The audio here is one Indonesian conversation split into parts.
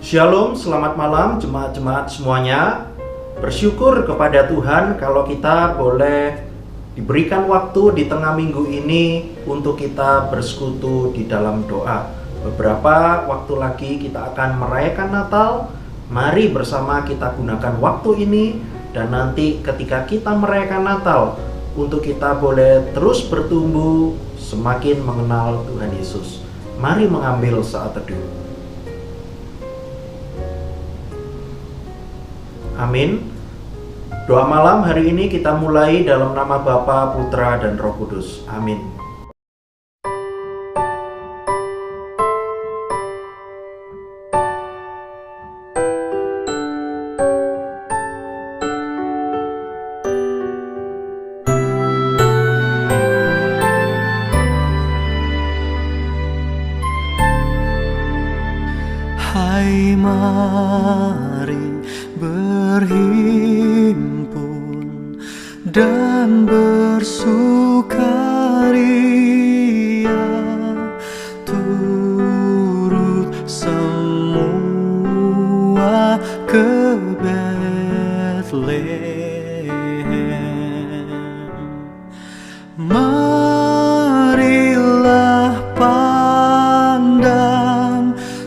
Shalom, selamat malam jemaat-jemaat semuanya. Bersyukur kepada Tuhan kalau kita boleh diberikan waktu di tengah minggu ini untuk kita bersekutu di dalam doa. Beberapa waktu lagi kita akan merayakan Natal. Mari bersama kita gunakan waktu ini, dan nanti ketika kita merayakan Natal, untuk kita boleh terus bertumbuh semakin mengenal Tuhan Yesus. Mari mengambil saat teduh. Amin. Doa malam hari ini kita mulai dalam nama Bapa, Putra, dan Roh Kudus. Amin. Hai, mari berhimpun dan bersukaria, turut semua ke Betlehem. Marilah pandang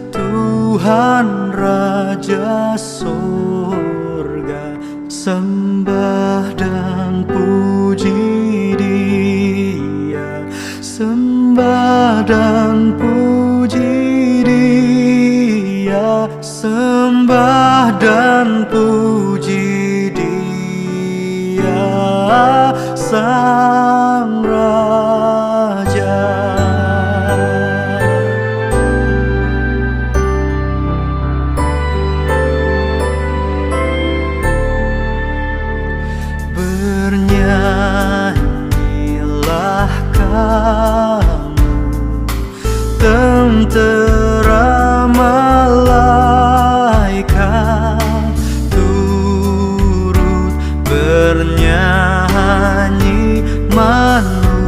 Tuhan Raja Sorga, sembah dan puji Dia, sembah dan puji Dia, sembah dan puji Dia, Sang Raja. Bernyanyilah kamu, tentera malaikat, turut bernyanyi manusia.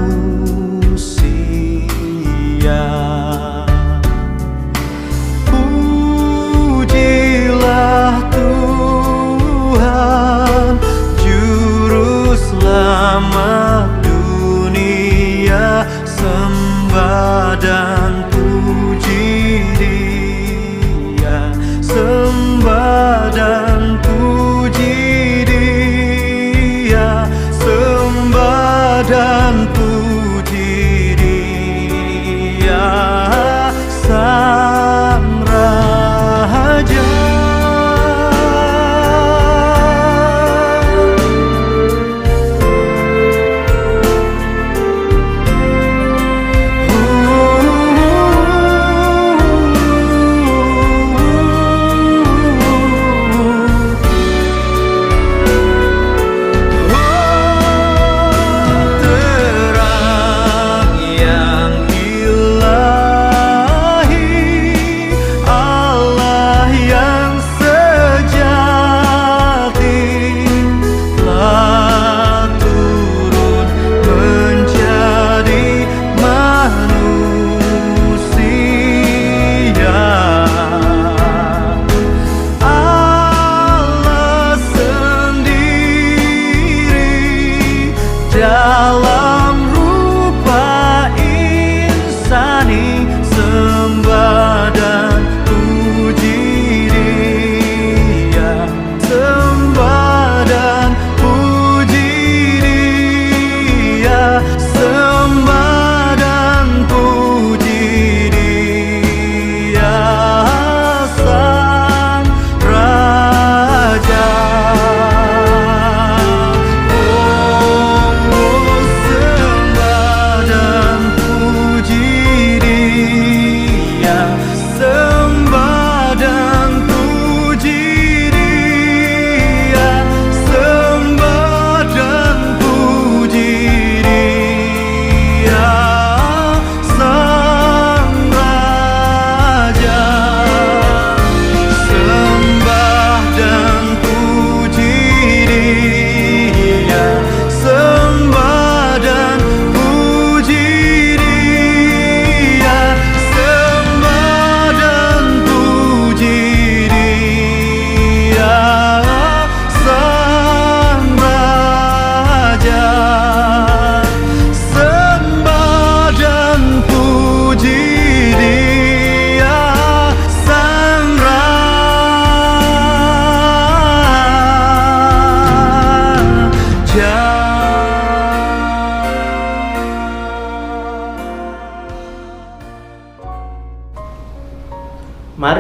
Pujilah Tuhan, Juru Selamat dunia, sembah dan puji Dia, sembah dan puji Dia, sembah dan puji Dia, Sang Raja.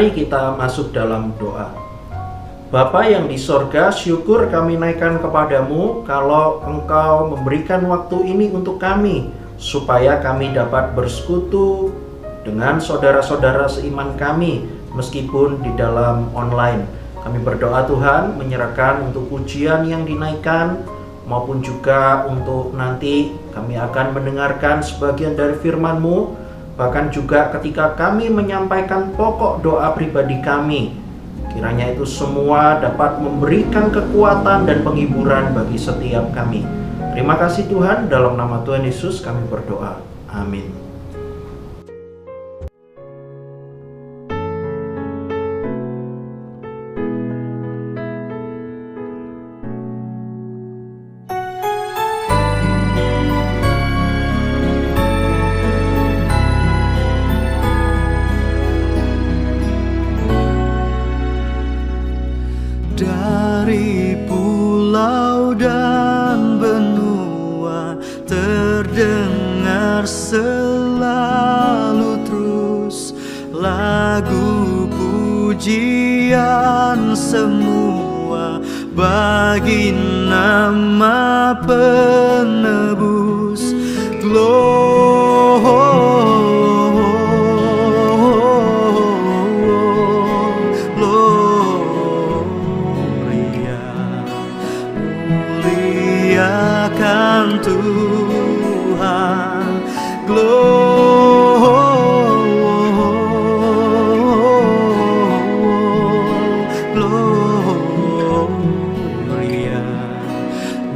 Mari kita masuk dalam doa. Bapa yang di sorga, syukur kami naikkan kepadamu kalau Engkau memberikan waktu ini untuk kami, supaya kami dapat bersekutu dengan saudara-saudara seiman kami, meskipun di dalam online. Kami berdoa Tuhan, menyerahkan untuk pujian yang dinaikkan, maupun juga untuk nanti kami akan mendengarkan sebagian dari firman-Mu, bahkan juga ketika kami menyampaikan pokok doa pribadi kami. Kiranya itu semua dapat memberikan kekuatan dan penghiburan bagi setiap kami. Terima kasih Tuhan, dalam nama Tuhan Yesus kami berdoa. Amin. Dari pulau dan benua terdengar selalu terus lagu pujian semua bagi nama penebus. Muliakan Tuhan, Gloria,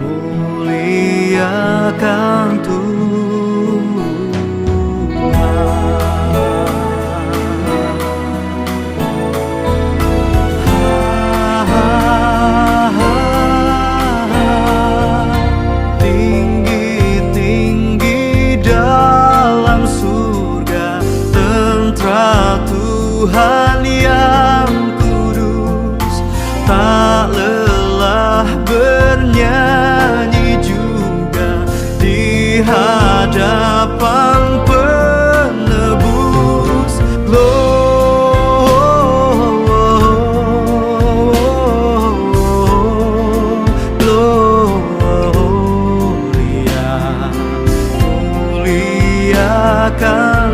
muliakan Tuhan yang kudus, tak lelah bernyanyi juga di hadapan penebus. Gloria, muliakan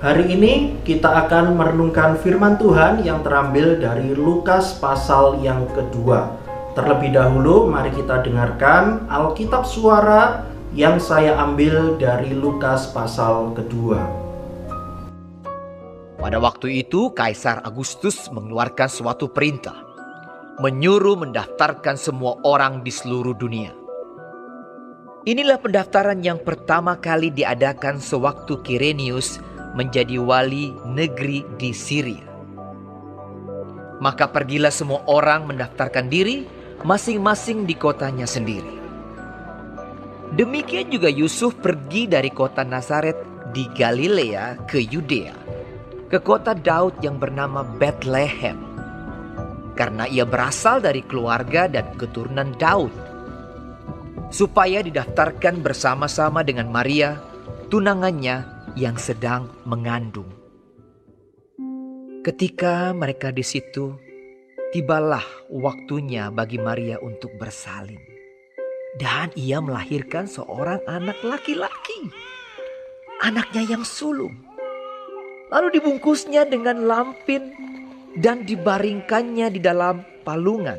Hari ini kita akan merenungkan firman Tuhan yang terambil dari Lukas pasal yang kedua. Terlebih dahulu mari kita dengarkan Alkitab Suara yang saya ambil dari Lukas pasal kedua. Pada waktu itu Kaisar Agustus mengeluarkan suatu perintah, menyuruh mendaftarkan semua orang di seluruh dunia. Inilah pendaftaran yang pertama kali diadakan sewaktu Kirenius menjadi wali negeri di Syria. Maka pergilah semua orang mendaftarkan diri masing-masing di kotanya sendiri. Demikian juga Yusuf pergi dari kota Nazaret di Galilea ke Yudea, ke kota Daud yang bernama Bethlehem, karena ia berasal dari keluarga dan keturunan Daud, supaya didaftarkan bersama-sama dengan Maria, tunangannya yang sedang mengandung. Ketika mereka di situ, tibalah waktunya bagi Maria untuk bersalin. Dan ia melahirkan seorang anak laki-laki, anaknya yang sulung. Lalu dibungkusnya dengan lampin dan dibaringkannya di dalam palungan,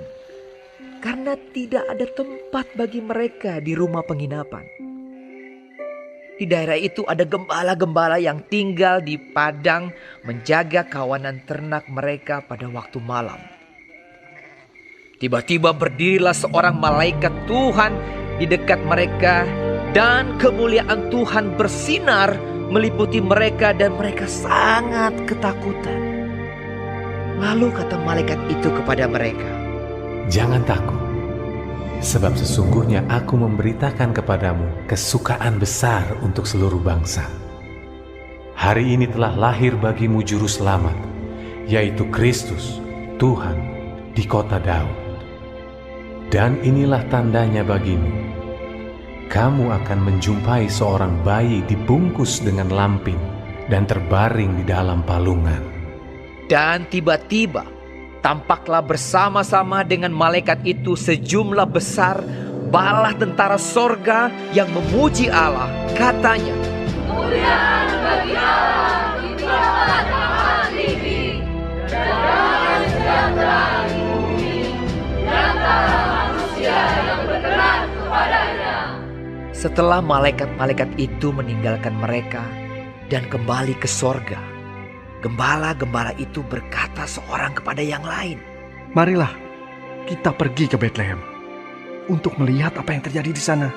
karena tidak ada tempat bagi mereka di rumah penginapan. Di daerah itu ada gembala-gembala yang tinggal di padang menjaga kawanan ternak mereka pada waktu malam. Tiba-tiba berdirilah seorang malaikat Tuhan di dekat mereka, dan kemuliaan Tuhan bersinar meliputi mereka dan mereka sangat ketakutan. Lalu kata malaikat itu kepada mereka, "Jangan takut, sebab sesungguhnya aku memberitakan kepadamu kesukaan besar untuk seluruh bangsa. Hari ini telah lahir bagimu juru selamat, yaitu Kristus, Tuhan, di kota Daud. Dan inilah tandanya bagimu. Kamu akan menjumpai seorang bayi dibungkus dengan lampin dan terbaring di dalam palungan." Dan tiba-tiba tampaklah bersama-sama dengan malaikat itu sejumlah besar bala tentara sorga yang memuji Allah. Katanya, Kemuliaan bagi Allah di tempat maha tinggi, dan damai sejahtera di bumi, di antara manusia yang berkenan kepadanya. setelah malaikat-malaikat itu meninggalkan mereka dan kembali ke sorga, gembala-gembala itu berkata seorang kepada yang lain, "Marilah kita pergi ke Betlehem untuk melihat apa yang terjadi di sana,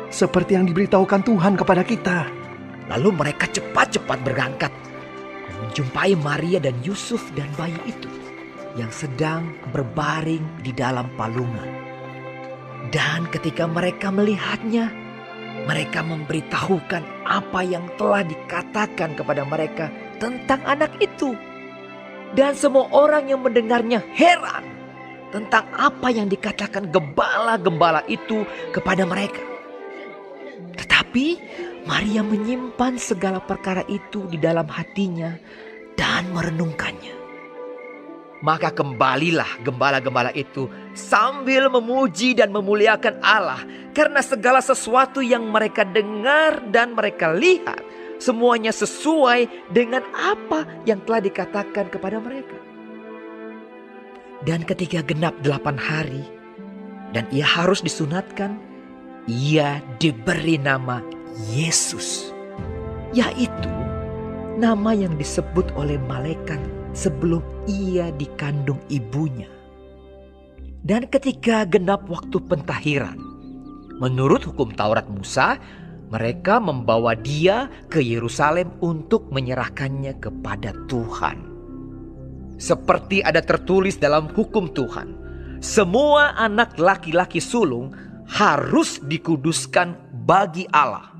seperti yang diberitahukan Tuhan kepada kita." Lalu mereka cepat-cepat berangkat dan menjumpai Maria dan Yusuf dan bayi itu yang sedang berbaring di dalam palungan. Dan ketika mereka melihatnya, mereka memberitahukan apa yang telah dikatakan kepada mereka tentang anak itu. Dan semua orang yang mendengarnya heran tentang apa yang dikatakan gembala-gembala itu kepada mereka. Tetapi Maria menyimpan segala perkara itu di dalam hatinya dan merenungkannya. Maka kembalilah gembala-gembala itu sambil memuji dan memuliakan Allah karena segala sesuatu yang mereka dengar dan mereka lihat semuanya sesuai dengan apa yang telah dikatakan kepada mereka. Dan ketika genap 8 hari dan ia harus disunatkan, ia diberi nama Yesus, yaitu nama yang disebut oleh malaikat sebelum ia dikandung ibunya. Dan ketika genap waktu pentahiran, menurut hukum Taurat Musa, mereka membawa dia ke Yerusalem untuk menyerahkannya kepada Tuhan. Seperti ada tertulis dalam hukum Tuhan, semua anak laki-laki sulung harus dikuduskan bagi Allah.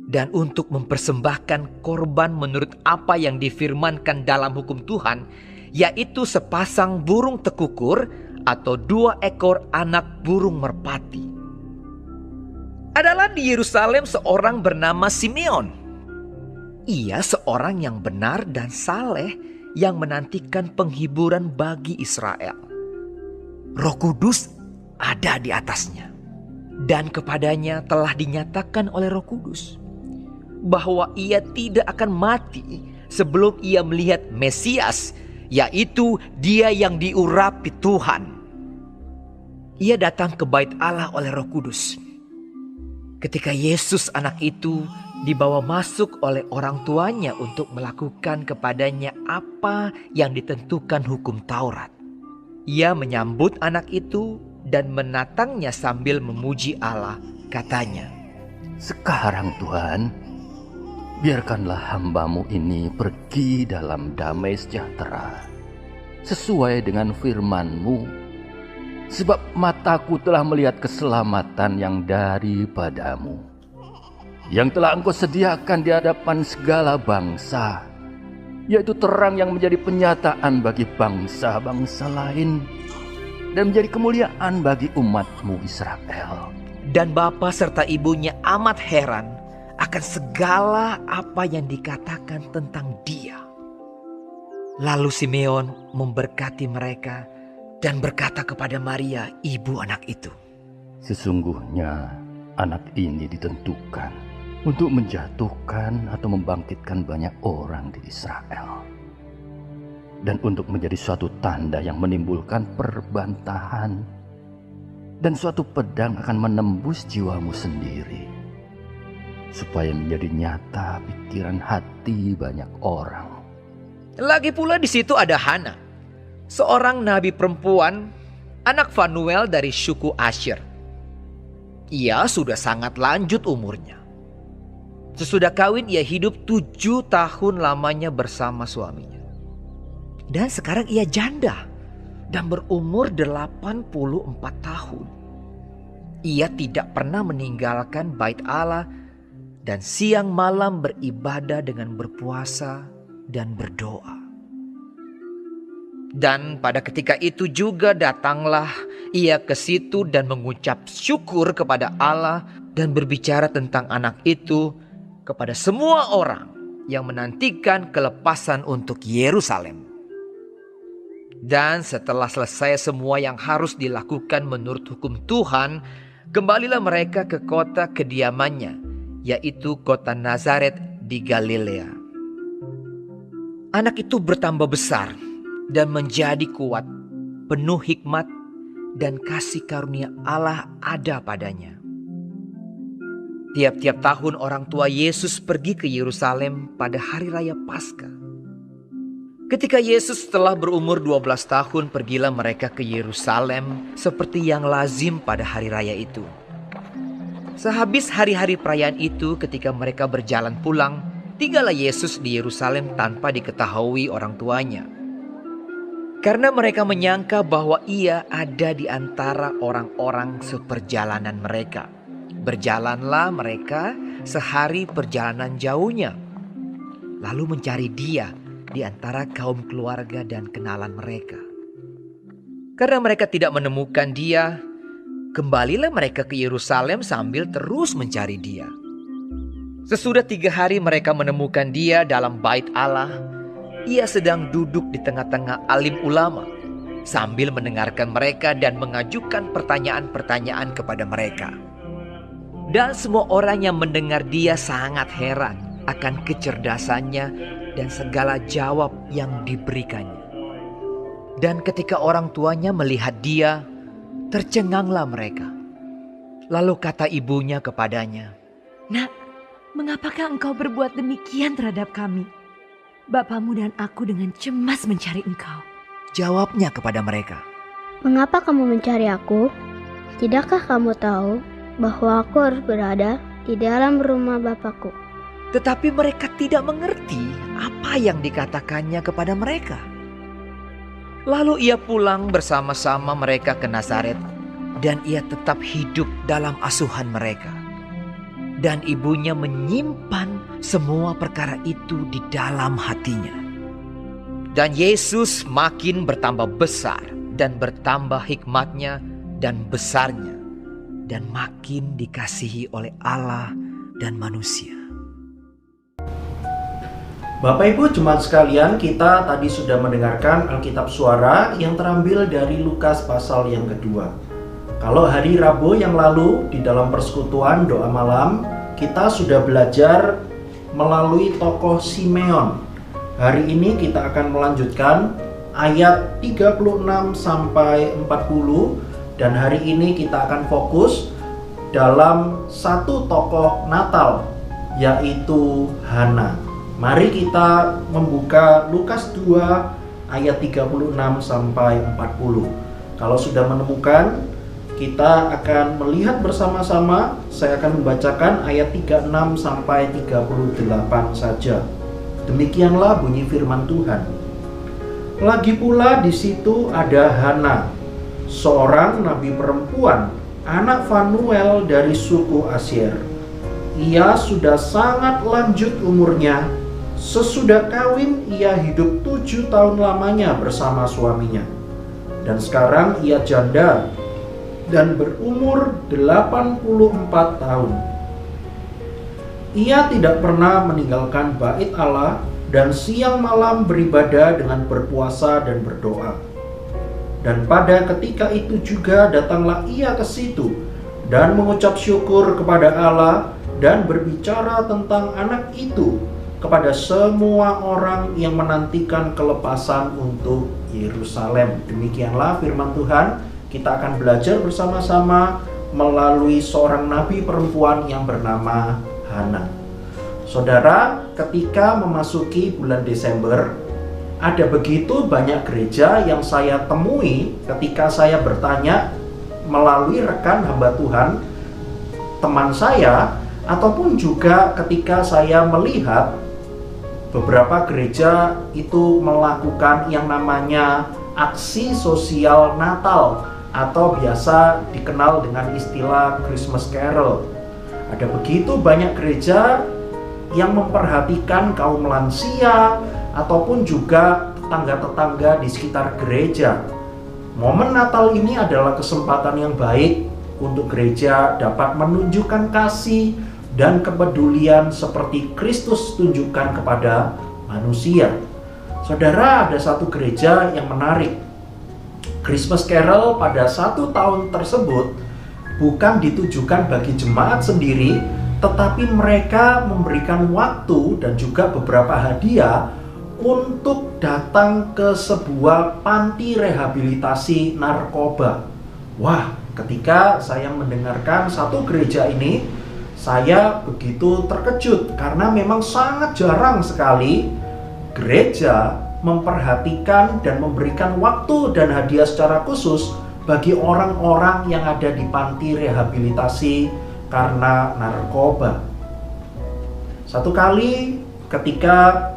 Dan untuk mempersembahkan korban menurut apa yang difirmankan dalam hukum Tuhan, yaitu sepasang burung tekukur atau 2 ekor anak burung merpati. Adalah di Yerusalem seorang bernama Simeon. Ia seorang yang benar dan saleh yang menantikan penghiburan bagi Israel. Roh Kudus ada di atasnya, dan kepadanya telah dinyatakan oleh Roh Kudus bahwa ia tidak akan mati sebelum ia melihat Mesias, yaitu dia yang diurapi Tuhan. Ia datang ke bait Allah oleh Roh Kudus. Ketika Yesus anak itu dibawa masuk oleh orang tuanya untuk melakukan kepadanya apa yang ditentukan hukum Taurat, ia menyambut anak itu dan menatangnya sambil memuji Allah. Katanya, "Sekarang Tuhan, biarkanlah hamba-Mu ini pergi dalam damai sejahtera, sesuai dengan firman-Mu. Sebab mataku telah melihat keselamatan yang daripada-Mu, yang telah Engkau sediakan di hadapan segala bangsa, yaitu terang yang menjadi penyataan bagi bangsa-bangsa lain dan menjadi kemuliaan bagi umat-Mu Israel. Dan bapa serta ibunya amat heran akan segala apa yang dikatakan tentang Dia. Lalu Simeon memberkati mereka dan berkata kepada Maria, ibu anak itu, Sesungguhnya anak ini ditentukan untuk menjatuhkan atau membangkitkan banyak orang di Israel, dan untuk menjadi suatu tanda yang menimbulkan perbantahan, dan suatu pedang akan menembus jiwamu sendiri, supaya menjadi nyata pikiran hati banyak orang. Lagi pula di situ ada Hana, seorang nabi perempuan, anak Fanuel dari suku Asher. Ia sudah sangat lanjut umurnya. Sesudah kawin ia hidup 7 tahun lamanya bersama suaminya. Dan sekarang ia janda dan berumur 84 tahun. Ia tidak pernah meninggalkan bait Allah dan siang malam beribadah dengan berpuasa dan berdoa. Dan pada ketika itu juga datanglah ia ke situ dan mengucap syukur kepada Allah dan berbicara tentang anak itu kepada semua orang yang menantikan kelepasan untuk Yerusalem. Dan setelah selesai semua yang harus dilakukan menurut hukum Tuhan, kembalilah mereka ke kota kediamannya, yaitu kota Nazaret di Galilea. Anak itu bertambah besar dan menjadi kuat, penuh hikmat dan kasih karunia Allah ada padanya. Tiap-tiap tahun orang tua Yesus pergi ke Yerusalem pada hari raya Paskah. Ketika Yesus telah berumur 12 tahun, pergilah mereka ke Yerusalem seperti yang lazim pada hari raya itu. Sehabis hari-hari perayaan itu, ketika mereka berjalan pulang, tinggallah Yesus di Yerusalem tanpa diketahui orang tuanya. Karena mereka menyangka bahwa ia ada di antara orang-orang seperjalanan mereka. Berjalanlah mereka sehari perjalanan jauhnya, lalu mencari Dia di antara kaum keluarga dan kenalan mereka. Karena mereka tidak menemukan Dia, kembalilah mereka ke Yerusalem sambil terus mencari Dia. Sesudah 3 hari mereka menemukan Dia dalam bait Allah. Ia sedang duduk di tengah-tengah alim ulama sambil mendengarkan mereka dan mengajukan pertanyaan-pertanyaan kepada mereka. Dan semua orang yang mendengar Dia sangat heran akan kecerdasannya dan segala jawab yang diberikannya. Dan ketika orang tuanya melihat Dia, tercenganglah mereka. Lalu kata ibunya kepadanya, Nak, mengapakah engkau berbuat demikian terhadap kami? Bapamu dan aku dengan cemas mencari engkau. Jawabnya kepada mereka, Mengapa kamu mencari aku? Tidakkah kamu tahu bahwa aku harus berada di dalam rumah Bapakku? tetapi mereka tidak mengerti apa yang dikatakannya kepada mereka. Lalu ia pulang bersama-sama mereka ke Nazaret, dan ia tetap hidup dalam asuhan mereka. Dan ibunya menyimpan semua perkara itu di dalam hatinya. Dan Yesus makin bertambah besar dan bertambah hikmatnya dan besarnya, dan makin dikasihi oleh Allah dan manusia. Bapak Ibu jemaat sekalian, kita tadi sudah mendengarkan Alkitab Suara yang terambil dari Lukas pasal yang kedua. Kalau hari Rabu yang lalu di dalam persekutuan doa malam, kita sudah belajar melalui tokoh Simeon. Hari ini kita akan melanjutkan ayat 36 sampai 40, dan hari ini kita akan fokus dalam satu tokoh Natal, yaitu Hana. Mari kita membuka Lukas 2 ayat 36 sampai 40. Kalau sudah menemukan, kita akan melihat bersama-sama. Saya akan membacakan ayat 36 sampai 38 saja. Demikianlah bunyi firman Tuhan. Lagi pula di situ ada Hana, seorang nabi perempuan, anak Fanuel dari suku Asyer. Ia sudah sangat lanjut umurnya, Sesudah kawin, ia hidup 7 tahun lamanya bersama suaminya. Dan sekarang ia janda dan berumur 84 tahun. Ia tidak pernah meninggalkan bait Allah dan siang malam beribadah dengan berpuasa dan berdoa. Dan pada ketika itu juga datanglah ia ke situ dan mengucap syukur kepada Allah dan berbicara tentang anak itu kepada semua orang yang menantikan kelepasan untuk Yerusalem. Demikianlah firman Tuhan. Kita akan belajar bersama-sama melalui seorang nabi perempuan yang bernama Hana. Saudara, ketika memasuki bulan Desember, ada begitu banyak gereja yang saya temui ketika saya bertanya melalui rekan hamba Tuhan, teman saya, ataupun juga ketika saya melihat beberapa gereja itu melakukan yang namanya aksi sosial Natal atau biasa dikenal dengan istilah Christmas Carol. Ada begitu banyak gereja yang memperhatikan kaum lansia ataupun juga tetangga-tetangga di sekitar gereja. Momen Natal ini adalah kesempatan yang baik untuk gereja dapat menunjukkan kasih dan kepedulian seperti Kristus tunjukkan kepada manusia. Saudara, ada satu gereja yang menarik. Christmas Carol pada 1 tahun tersebut bukan ditujukan bagi jemaat sendiri, tetapi mereka memberikan waktu dan juga beberapa hadiah untuk datang ke sebuah panti rehabilitasi narkoba. Wah, ketika saya mendengarkan satu gereja ini, saya begitu terkejut karena memang sangat jarang sekali gereja memperhatikan dan memberikan waktu dan hadiah secara khusus bagi orang-orang yang ada di panti rehabilitasi karena narkoba. Satu kali ketika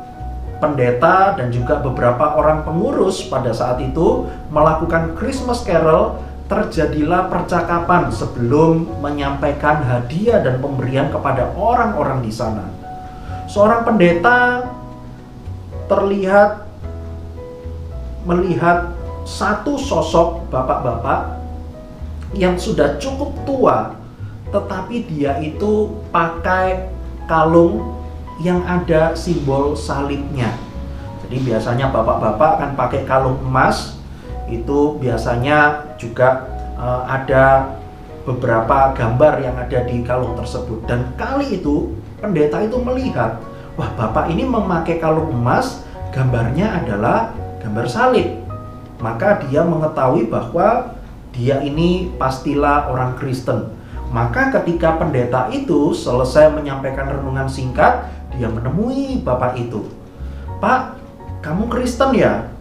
pendeta dan juga beberapa orang pengurus pada saat itu melakukan Christmas Carol, terjadilah percakapan sebelum menyampaikan hadiah dan pemberian kepada orang-orang di sana. Seorang pendeta terlihat melihat satu sosok bapak-bapak yang sudah cukup tua, tetapi dia itu pakai kalung yang ada simbol salibnya. Jadi biasanya bapak-bapak akan pakai kalung emas. Itu biasanya juga ada beberapa gambar yang ada di kalung tersebut. Dan kali itu pendeta itu melihat, wah, bapak ini memakai kalung emas, gambarnya adalah gambar salib. Maka dia mengetahui bahwa dia ini pastilah orang Kristen. Maka ketika pendeta itu selesai menyampaikan renungan singkat, dia menemui bapak itu. Pak, kamu Kristen ya?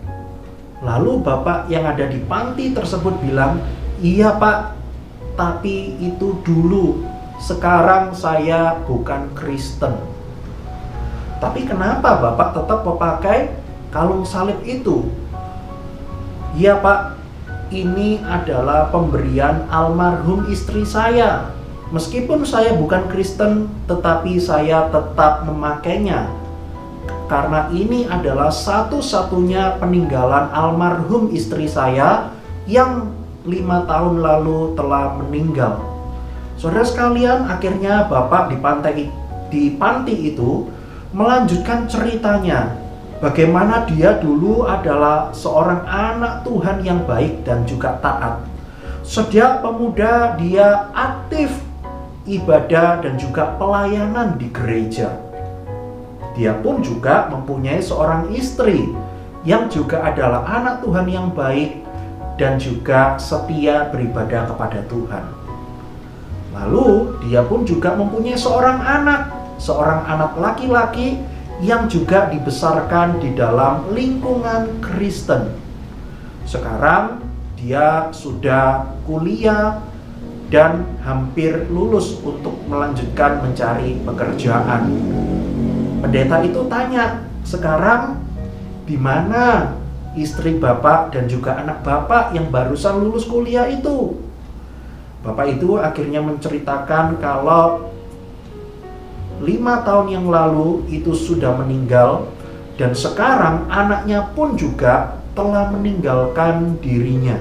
Lalu bapak yang ada di panti tersebut bilang, iya pak, tapi itu dulu, sekarang saya bukan Kristen. Tapi kenapa bapak tetap memakai kalung salib itu? Iya pak, ini adalah pemberian almarhum istri saya. Meskipun saya bukan Kristen, tetapi saya tetap memakainya. Karena ini adalah satu-satunya peninggalan almarhum istri saya yang 5 tahun lalu telah meninggal. Saudara sekalian, akhirnya bapak di panti itu melanjutkan ceritanya. Bagaimana dia dulu adalah seorang anak Tuhan yang baik dan juga taat. Sejak pemuda dia aktif ibadah dan juga pelayanan di gereja. Dia pun juga mempunyai seorang istri yang juga adalah anak Tuhan yang baik dan juga setia beribadah kepada Tuhan. Lalu dia pun juga mempunyai seorang anak laki-laki yang juga dibesarkan di dalam lingkungan Kristen. Sekarang dia sudah kuliah dan hampir lulus untuk melanjutkan mencari pekerjaan. Pendeta itu tanya, sekarang di mana istri bapak dan juga anak bapak yang barusan lulus kuliah itu? Bapak itu akhirnya menceritakan kalau 5 tahun yang lalu itu sudah meninggal, dan sekarang anaknya pun juga telah meninggalkan dirinya.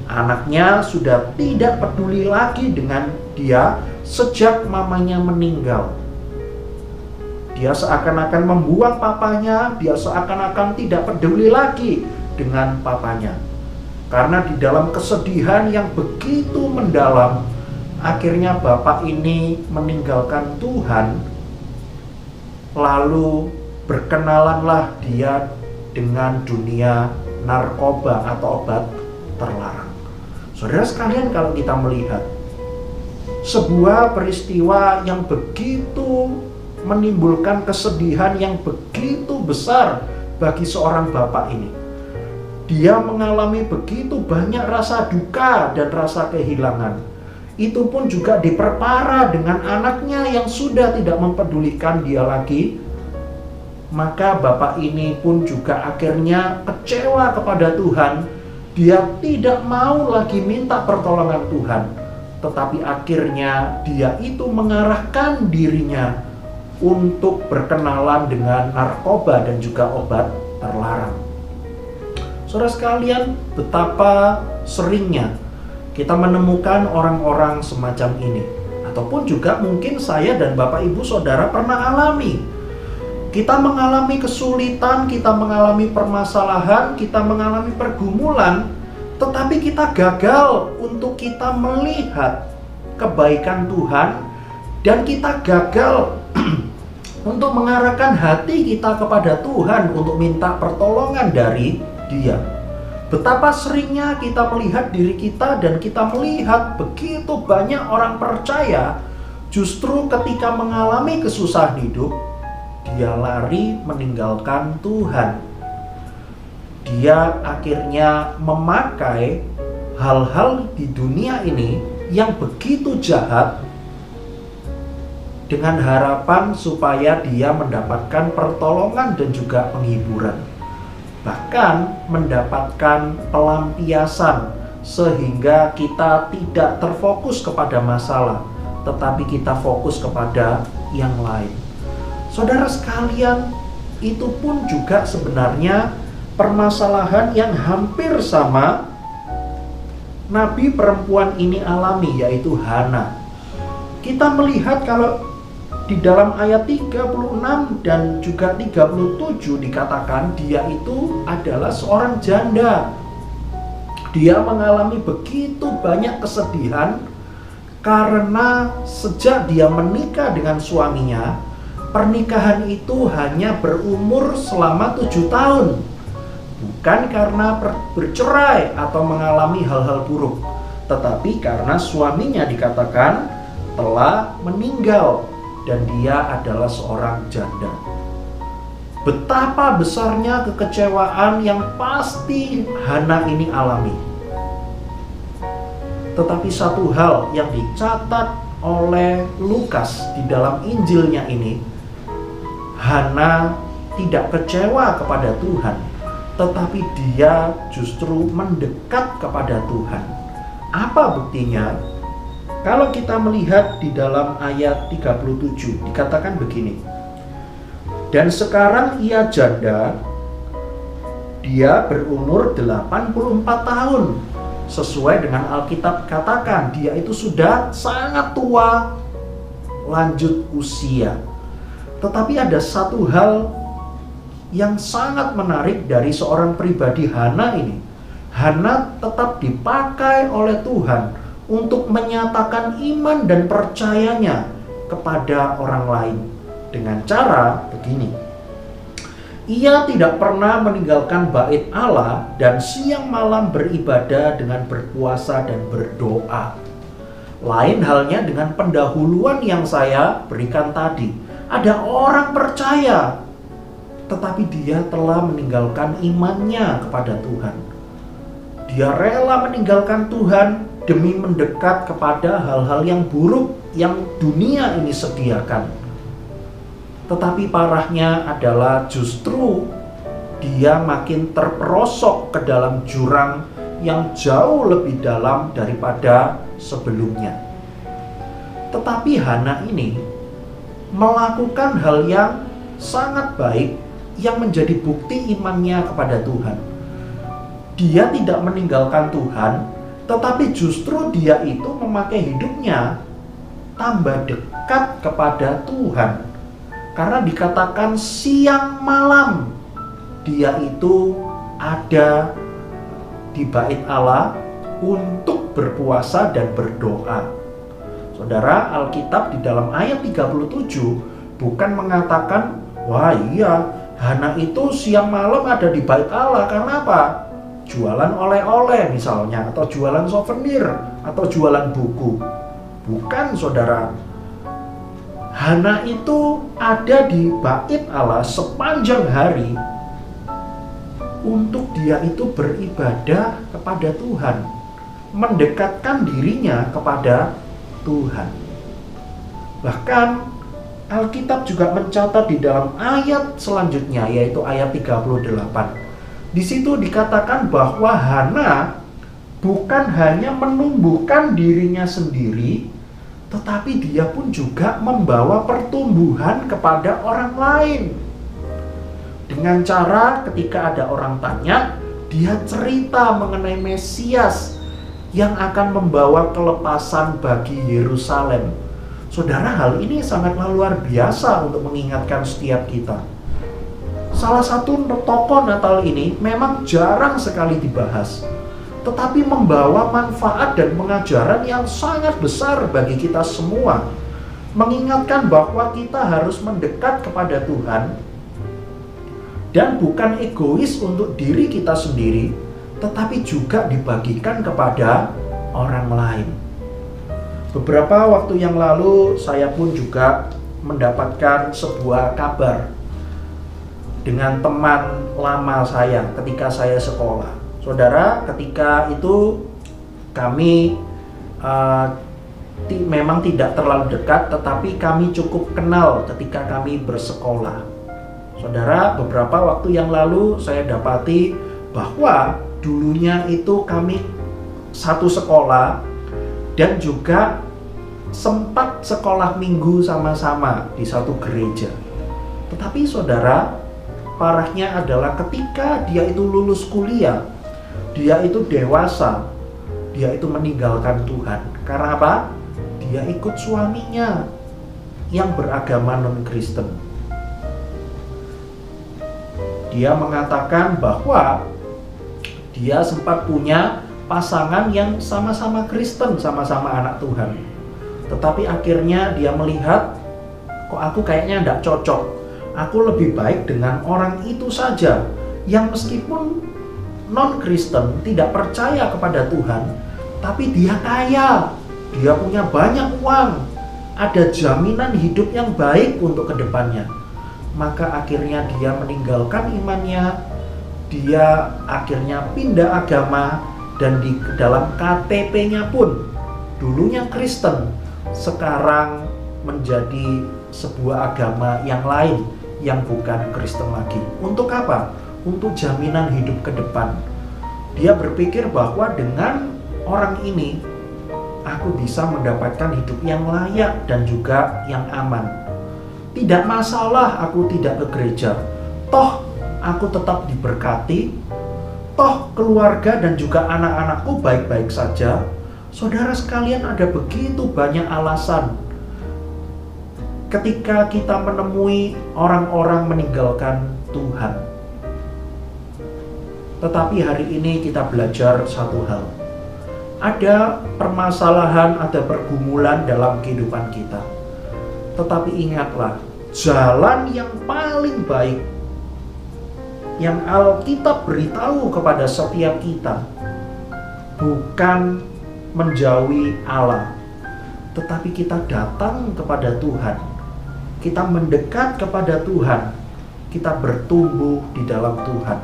Anaknya sudah tidak peduli lagi dengan dia sejak mamanya meninggal. Dia seakan-akan membuang papanya, dia seakan-akan tidak peduli lagi dengan papanya. Karena di dalam kesedihan yang begitu mendalam, akhirnya bapak ini meninggalkan Tuhan, lalu berkenalanlah dia dengan dunia narkoba atau obat terlarang. Saudara sekalian, kalau kita melihat sebuah peristiwa yang begitu menimbulkan kesedihan yang begitu besar bagi seorang bapak ini, dia mengalami begitu banyak rasa duka dan rasa kehilangan. Itu pun juga diperparah dengan anaknya yang sudah tidak mempedulikan dia lagi. Maka bapak ini pun juga akhirnya kecewa kepada Tuhan. Dia tidak mau lagi minta pertolongan Tuhan, tetapi akhirnya dia itu mengarahkan dirinya untuk berkenalan dengan narkoba dan juga obat terlarang. Saudara sekalian, betapa seringnya kita menemukan orang-orang semacam ini, ataupun juga mungkin saya dan Bapak Ibu Saudara pernah alami. Kita mengalami kesulitan, kita mengalami permasalahan, kita mengalami pergumulan, tetapi kita gagal untuk kita melihat kebaikan Tuhan, dan kita gagal untuk mengarahkan hati kita kepada Tuhan untuk minta pertolongan dari Dia. Betapa seringnya kita melihat diri kita dan kita melihat begitu banyak orang percaya justru ketika mengalami kesusahan hidup, dia lari meninggalkan Tuhan. Dia akhirnya memakai hal-hal di dunia ini yang begitu jahat dengan harapan supaya dia mendapatkan pertolongan dan juga penghiburan. Bahkan mendapatkan pelampiasan sehingga kita tidak terfokus kepada masalah, tetapi kita fokus kepada yang lain. Saudara sekalian, itu pun juga sebenarnya permasalahan yang hampir sama nabi perempuan ini alami, yaitu Hana. Kita melihat kalau di dalam ayat 36 dan juga 37 dikatakan dia itu adalah seorang janda. Dia mengalami begitu banyak kesedihan karena sejak dia menikah dengan suaminya, pernikahan itu hanya berumur selama 7 tahun. Bukan karena bercerai atau mengalami hal-hal buruk, tetapi karena suaminya dikatakan telah meninggal dan dia adalah seorang janda. Betapa besarnya kekecewaan yang pasti Hana ini alami. Tetapi satu hal yang dicatat oleh Lukas di dalam Injilnya ini, Hana tidak kecewa kepada Tuhan, tetapi dia justru mendekat kepada Tuhan. Apa buktinya? Kalau kita melihat di dalam ayat 37 dikatakan begini. Dan sekarang ia janda, dia berumur 84 tahun. Sesuai dengan Alkitab katakan dia itu sudah sangat tua, lanjut usia. Tetapi ada satu hal yang sangat menarik dari seorang pribadi Hana ini. Hana tetap dipakai oleh Tuhan untuk menyatakan iman dan percayanya kepada orang lain dengan cara begini. Ia tidak pernah meninggalkan bait Allah dan siang malam beribadah dengan berpuasa dan berdoa. Lain halnya dengan pendahuluan yang saya berikan tadi. Ada orang percaya, tetapi dia telah meninggalkan imannya kepada Tuhan. Dia rela meninggalkan Tuhan demi mendekat kepada hal-hal yang buruk yang dunia ini sediakan. Tetapi parahnya adalah justru dia makin terperosok ke dalam jurang yang jauh lebih dalam daripada sebelumnya. Tetapi Hana ini melakukan hal yang sangat baik yang menjadi bukti imannya kepada Tuhan. Dia tidak meninggalkan Tuhan, tetapi justru dia itu memakai hidupnya tambah dekat kepada Tuhan. Karena dikatakan siang malam dia itu ada di bait Allah untuk berpuasa dan berdoa. Saudara, Alkitab di dalam ayat 37 bukan mengatakan, wah iya, Hana itu siang malam ada di bait Allah. Karena apa? Jualan oleh-oleh misalnya, atau jualan souvenir, atau jualan buku. Bukan, saudara. Hana itu ada di bait Allah sepanjang hari untuk dia itu beribadah kepada Tuhan, mendekatkan dirinya kepada Tuhan. Bahkan Alkitab juga mencatat di dalam ayat selanjutnya, yaitu ayat 38. Di situ dikatakan bahwa Hana bukan hanya menumbuhkan dirinya sendiri, tetapi dia pun juga membawa pertumbuhan kepada orang lain. Dengan cara ketika ada orang tanya, dia cerita mengenai Mesias yang akan membawa kelepasan bagi Yerusalem. Saudara, hal ini sangatlah luar biasa untuk mengingatkan setiap kita. Salah satu tokoh Natal ini memang jarang sekali dibahas, tetapi membawa manfaat dan pengajaran yang sangat besar bagi kita semua. Mengingatkan bahwa kita harus mendekat kepada Tuhan dan bukan egois untuk diri kita sendiri, tetapi juga dibagikan kepada orang lain. Beberapa waktu yang lalu saya pun juga mendapatkan sebuah kabar dengan teman lama saya ketika saya sekolah. Saudara, ketika itu kami memang tidak terlalu dekat, tetapi kami cukup kenal ketika kami bersekolah. Saudara, beberapa waktu yang lalu saya dapati bahwa dulunya itu kami satu sekolah dan juga sempat sekolah minggu sama-sama di satu gereja. Tetapi saudara, parahnya adalah ketika dia itu lulus kuliah, dia itu dewasa, dia itu meninggalkan Tuhan. Karena apa? Dia ikut suaminya yang beragama non-Kristen. Dia mengatakan bahwa dia sempat punya pasangan yang sama-sama Kristen, sama-sama anak Tuhan. Tetapi akhirnya dia melihat, kok aku kayaknya tidak cocok. Aku lebih baik dengan orang itu saja yang meskipun non-Kristen, tidak percaya kepada Tuhan, tapi dia kaya, dia punya banyak uang, ada jaminan hidup yang baik untuk kedepannya. Maka akhirnya dia meninggalkan imannya, dia akhirnya pindah agama, dan di dalam KTP-nya pun dulunya Kristen, sekarang menjadi sebuah agama yang lain yang bukan Kristen lagi. Untuk apa? Untuk jaminan hidup ke depan. Dia berpikir bahwa dengan orang ini aku bisa mendapatkan hidup yang layak dan juga yang aman. Tidak masalah aku tidak ke gereja, toh aku tetap diberkati, toh keluarga dan juga anak-anakku baik-baik saja. Saudara sekalian, ada begitu banyak alasan ketika kita menemui orang-orang meninggalkan Tuhan. Tetapi hari ini kita belajar satu hal. Ada permasalahan, ada pergumulan dalam kehidupan kita. Tetapi ingatlah, jalan yang paling baik yang Alkitab beritahu kepada setiap kita bukan menjauhi Allah, tetapi kita datang kepada Tuhan. Kita mendekat kepada Tuhan, kita bertumbuh di dalam Tuhan.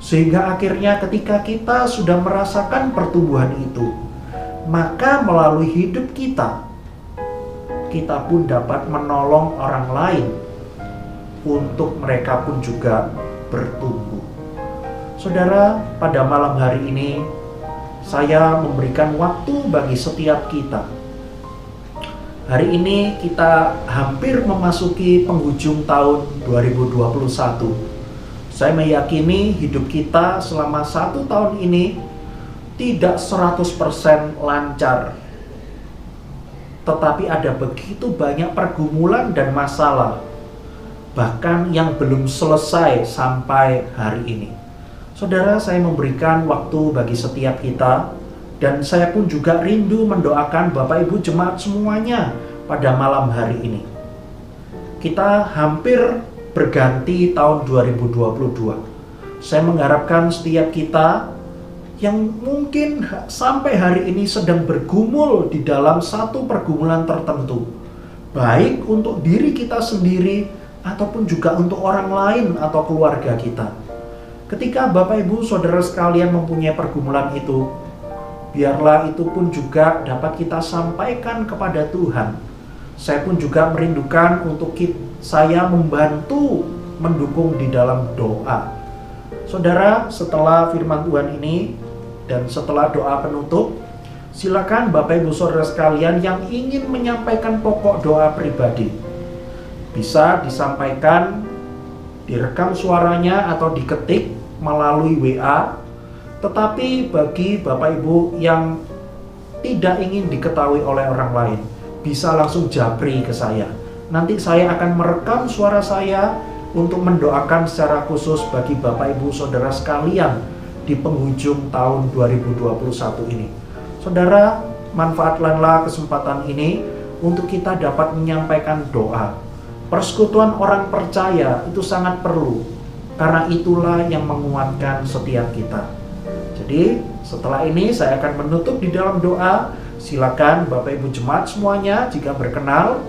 Sehingga akhirnya ketika kita sudah merasakan pertumbuhan itu, maka melalui hidup kita, kita pun dapat menolong orang lain untuk mereka pun juga bertumbuh. Saudara, pada malam hari ini saya memberikan waktu bagi setiap kita. Hari ini kita hampir memasuki penghujung tahun 2021. Saya meyakini hidup kita selama 1 tahun ini tidak 100% lancar. Tetapi ada begitu banyak pergumulan dan masalah, bahkan yang belum selesai sampai hari ini. Saudara, saya memberikan waktu bagi setiap kita, dan saya pun juga rindu mendoakan Bapak Ibu jemaat semuanya pada malam hari ini. Kita hampir berganti tahun 2022. Saya mengharapkan setiap kita yang mungkin sampai hari ini sedang bergumul di dalam satu pergumulan tertentu, baik untuk diri kita sendiri ataupun juga untuk orang lain atau keluarga kita. Ketika Bapak Ibu Saudara sekalian mempunyai pergumulan itu, biarlah itu pun juga dapat kita sampaikan kepada Tuhan. Saya pun juga merindukan untuk saya membantu mendukung di dalam doa. Saudara, setelah firman Tuhan ini dan setelah doa penutup, silakan Bapak Ibu Saudara sekalian yang ingin menyampaikan pokok doa pribadi bisa disampaikan, direkam suaranya atau diketik melalui WA. Tetapi bagi Bapak Ibu yang tidak ingin diketahui oleh orang lain, bisa langsung japri ke saya. Nanti saya akan merekam suara saya untuk mendoakan secara khusus bagi Bapak Ibu Saudara sekalian di penghujung tahun 2021 ini. Saudara, manfaatkanlah kesempatan ini untuk kita dapat menyampaikan doa. Persekutuan orang percaya itu sangat perlu, karena itulah yang menguatkan setiap kita. Jadi setelah ini saya akan menutup di dalam doa. Silakan Bapak Ibu jemaat semuanya jika berkenan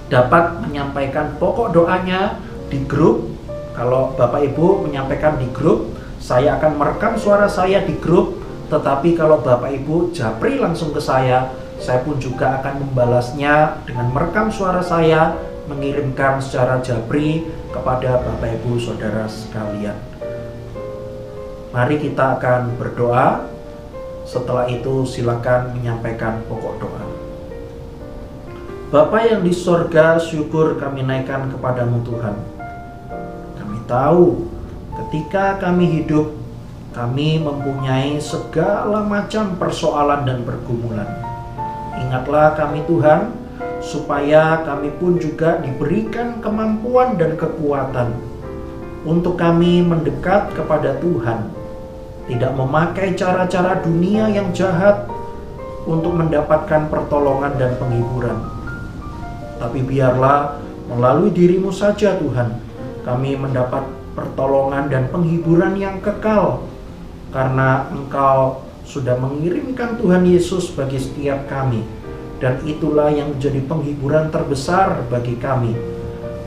dapat menyampaikan pokok doanya di grup. Kalau Bapak Ibu menyampaikan di grup, saya akan merekam suara saya di grup. Tetapi kalau Bapak Ibu japri langsung ke saya pun juga akan membalasnya dengan merekam suara saya, mengirimkan secara japri kepada Bapak Ibu Saudara sekalian. Mari kita akan berdoa. Setelah itu silakan menyampaikan pokok doa. Bapa yang di sorga, syukur kami naikkan kepadamu Tuhan. Kami tahu ketika kami hidup, kami mempunyai segala macam persoalan dan pergumulan. Ingatlah kami Tuhan, supaya kami pun juga diberikan kemampuan dan kekuatan untuk kami mendekat kepada Tuhan. Tidak memakai cara-cara dunia yang jahat untuk mendapatkan pertolongan dan penghiburan. Tapi biarlah melalui dirimu saja Tuhan, kami mendapat pertolongan dan penghiburan yang kekal. Karena Engkau sudah mengirimkan Tuhan Yesus bagi setiap kami. Dan itulah yang menjadi penghiburan terbesar bagi kami.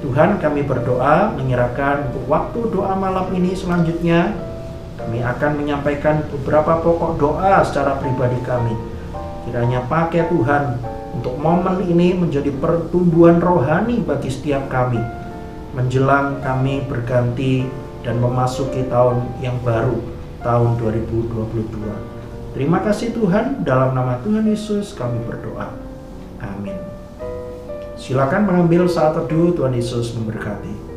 Tuhan, kami berdoa menyerahkan untuk waktu doa malam ini selanjutnya. Kami akan menyampaikan beberapa pokok doa secara pribadi kami. Kiranya pakai Tuhan untuk momen ini menjadi pertumbuhan rohani bagi setiap kami, menjelang kami berganti dan memasuki tahun yang baru, tahun 2022. Terima kasih Tuhan, dalam nama Tuhan Yesus kami berdoa. Amin. Silakan mengambil saat teduh, Tuhan Yesus memberkati.